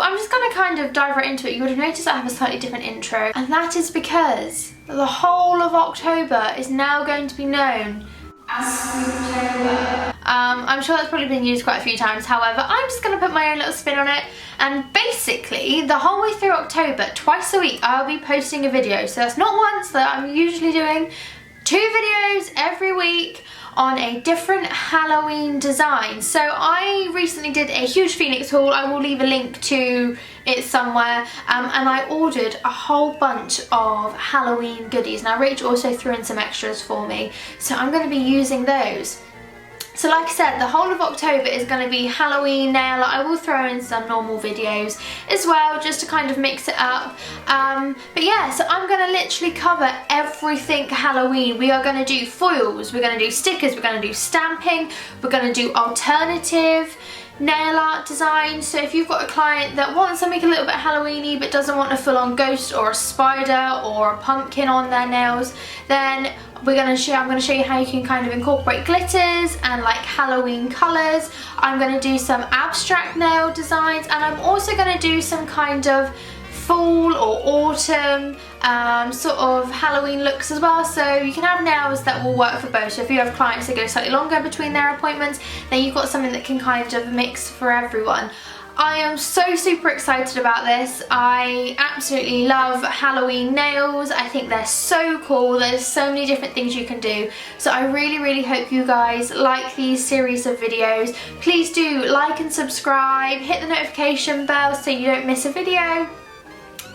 I'm just going to kind of dive right into it. You would have noticed I have a slightly different intro, and that is because the whole of October is now going to be known as Spooktober. I'm sure that's probably been used quite a few times, however, I'm just going to put my own little spin on it. And basically, the whole way through October, twice a week, I'll be posting a video. So that's not once, that I'm usually doing 2 videos every week on a different Halloween design. So I recently did a huge Phoenix haul. I will leave a link to it somewhere, and I ordered a whole bunch of Halloween goodies. Now Rach also threw in some extras for me, so I'm going to be using those. So like I said, the whole of October is going to be Halloween nail. I will throw in some normal videos as well, just to kind of mix it up. But yeah, so I'm going to literally cover everything Halloween. We are going to do foils, we're going to do stickers, we're going to do stamping, we're going to do alternative nail art design. So if you've got a client that wants something a little bit Halloweeny but doesn't want a full-on ghost or a spider or a pumpkin on their nails, then I'm going to show you how you can kind of incorporate glitters and like Halloween colours. I'm going to do some abstract nail designs, and I'm also going to do some kind of fall or autumn sort of Halloween looks as well. So you can have nails that will work for both. So if you have clients that go slightly longer between their appointments, then you've got something that can kind of mix for everyone. I am so super excited about this. I absolutely love Halloween nails. I think they're so cool. There's so many different things you can do. So I really hope you guys like these series of videos. Please do like and subscribe, hit the notification bell so you don't miss a video.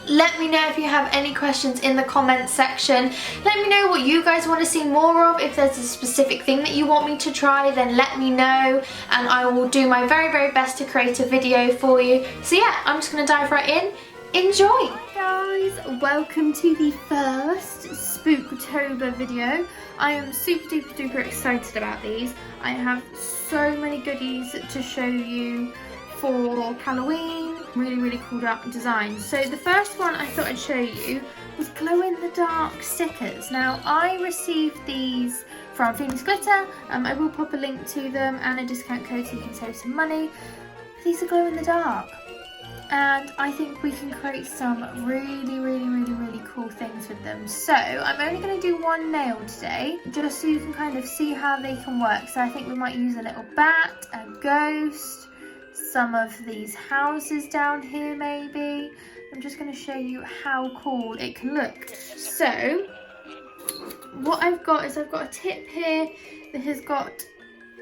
Let me know if you have any questions in the comments section. Let me know what you guys want to see more of. If there's a specific thing that you want me to try, then let me know, and I will do my very best to create a video for you. So yeah, I'm just going to dive right in. Enjoy! Hi guys, welcome to the first Spooktober video. I am super duper excited about these. I have so many goodies to show you for Halloween. Really cool dark designs. So the first one I thought I'd show you was glow in the dark stickers. Now I received these from Phoenix Glitter. I will pop a link to them and a discount code so you can save some money. These are glow in the dark, and I think we can create some really cool things with them. So I'm only going to do one nail today, just so you can kind of see how they can work. So I think we might use a little bat, a ghost, some of these houses down here maybe. I'm just going to show you how cool it can look. So what I've got is I've got a tip here that has got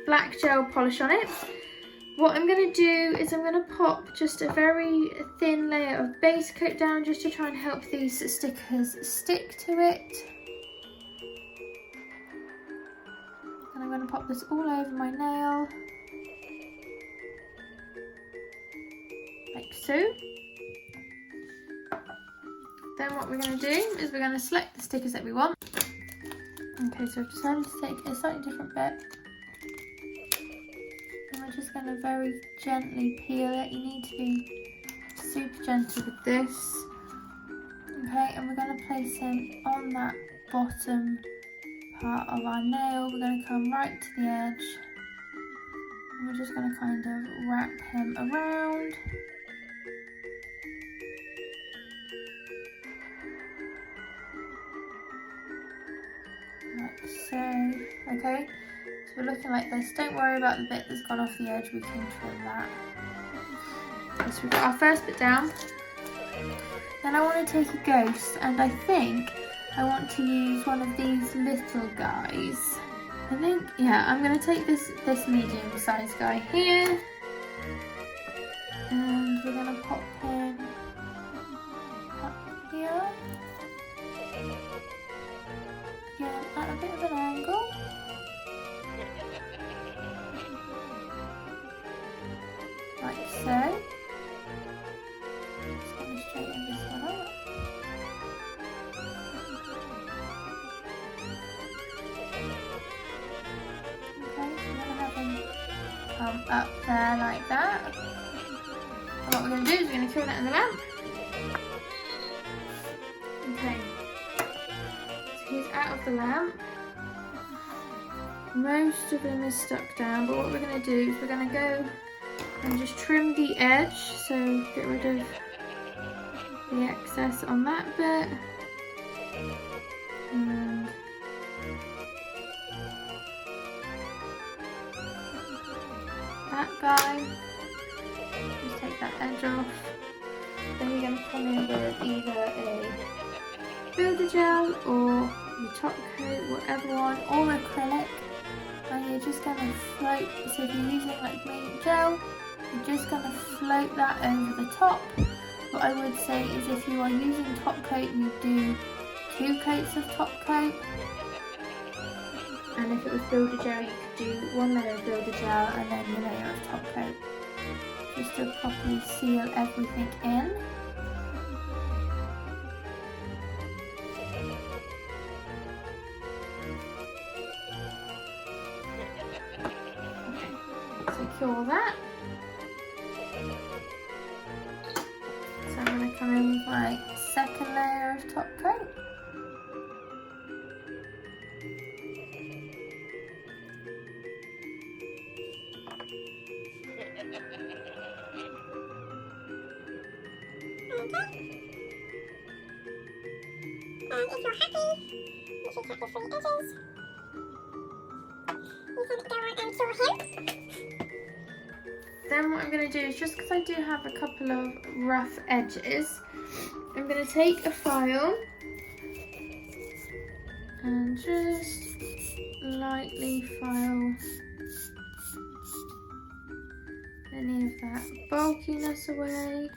black gel polish on it. What I'm going to do is I'm going to pop just a very thin layer of base coat down just to try and help these stickers stick to it. And I'm going to pop this all over my nail, like so. Then what we're going to do is we're going to select the stickers that we want. Okay, so I've decided to take a slightly different bit. And we're just going to very gently peel it. You need to be super gentle with this. Okay, and we're going to place him on that bottom part of our nail. We're going to come right to the edge. And we're just going to kind of wrap him around. Like so. Okay, so we're looking like this. Don't worry about the bit that's gone off the edge, we can trim that. Okay, so we've got our first bit down. Then I want to take a ghost, and I think I want to use one of these little guys. I think, yeah, I'm going to take this medium sized guy here. And we're going to pop him up here. Again, at a bit of an angle. Like so. Just going to straighten this one up. Okay, so we're going to have him come up there like that. And what we're going to do is we're going to throw that in the lamp. Okay. He's out of the lamp. Most of him is stuck down, but what we're going to do is we're going to go and just trim the edge, so get rid of the excess on that bit. And that guy, just take that edge off. Then you're going to come in with either a builder gel or your top coat, whatever one, or acrylic, and you're just going to float. So if you're using like paint gel, you're just going to float that over the top. What I would say is if you are using top coat, you do 2 coats of top coat, and if it was builder gel, you could do 1 layer of builder gel and then your layer of top coat, just to properly seal everything in. Secure that. So I'm going to come in with my 2nd layer of top coat. And if you're happy, you can cut the 3 edges. You can go on and cure him. Then what I'm going to do is, just because I do have a couple of rough edges, I'm going to take a file and just lightly file any of that bulkiness away,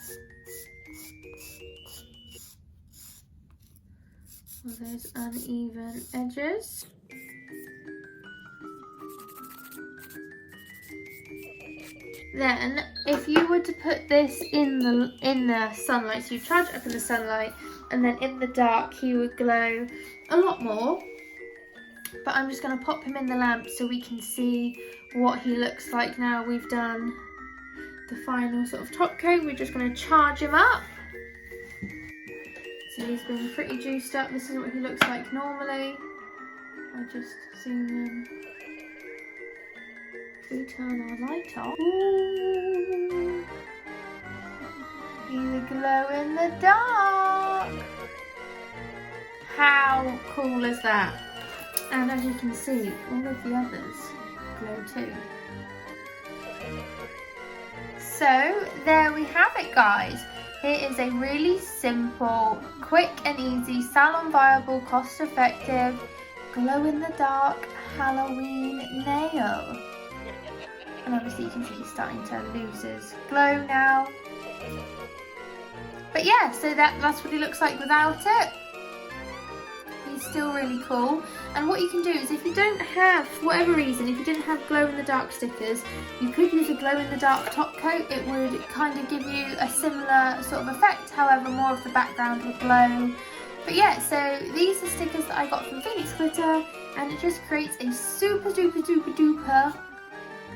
or those uneven edges. Then, if you were to put this in the sunlight, so you charge it up in the sunlight, and then in the dark he would glow a lot more. But I'm just going to pop him in the lamp so we can see what he looks like now we've done the final sort of top coat. We're just going to charge him up. So he's been pretty juiced up. This is what he looks like normally. I just zoom in. We turn our light on. Ooh. He's a glow in the dark. How cool is that? And as you can see, all of the others glow too. So there we have it, guys. Here is a really simple, quick and easy, salon viable, cost effective, glow in the dark Halloween nail. And obviously you can see he's starting to lose his glow now. But yeah, so that's what he looks like without it. He's still really cool. And what you can do is, if you don't have, for whatever reason, if you didn't have glow in the dark stickers, you could use a glow in the dark top coat. It would kind of give you a similar sort of effect, however more of the background would glow. But yeah, so these are stickers that I got from Phoenix Glitter, and it just creates a super duper duper duper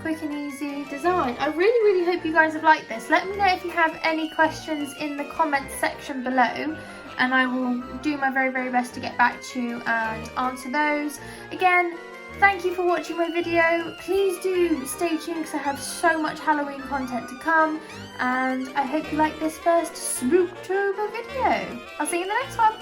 quick and easy design. I really hope you guys have liked this. Let me know if you have any questions in the comments section below, and I will do my very best to get back to you and answer those. Again, thank you for watching my video. Please do stay tuned because I have so much Halloween content to come, and I hope you like this first Spooktober video. I'll see you in the next one.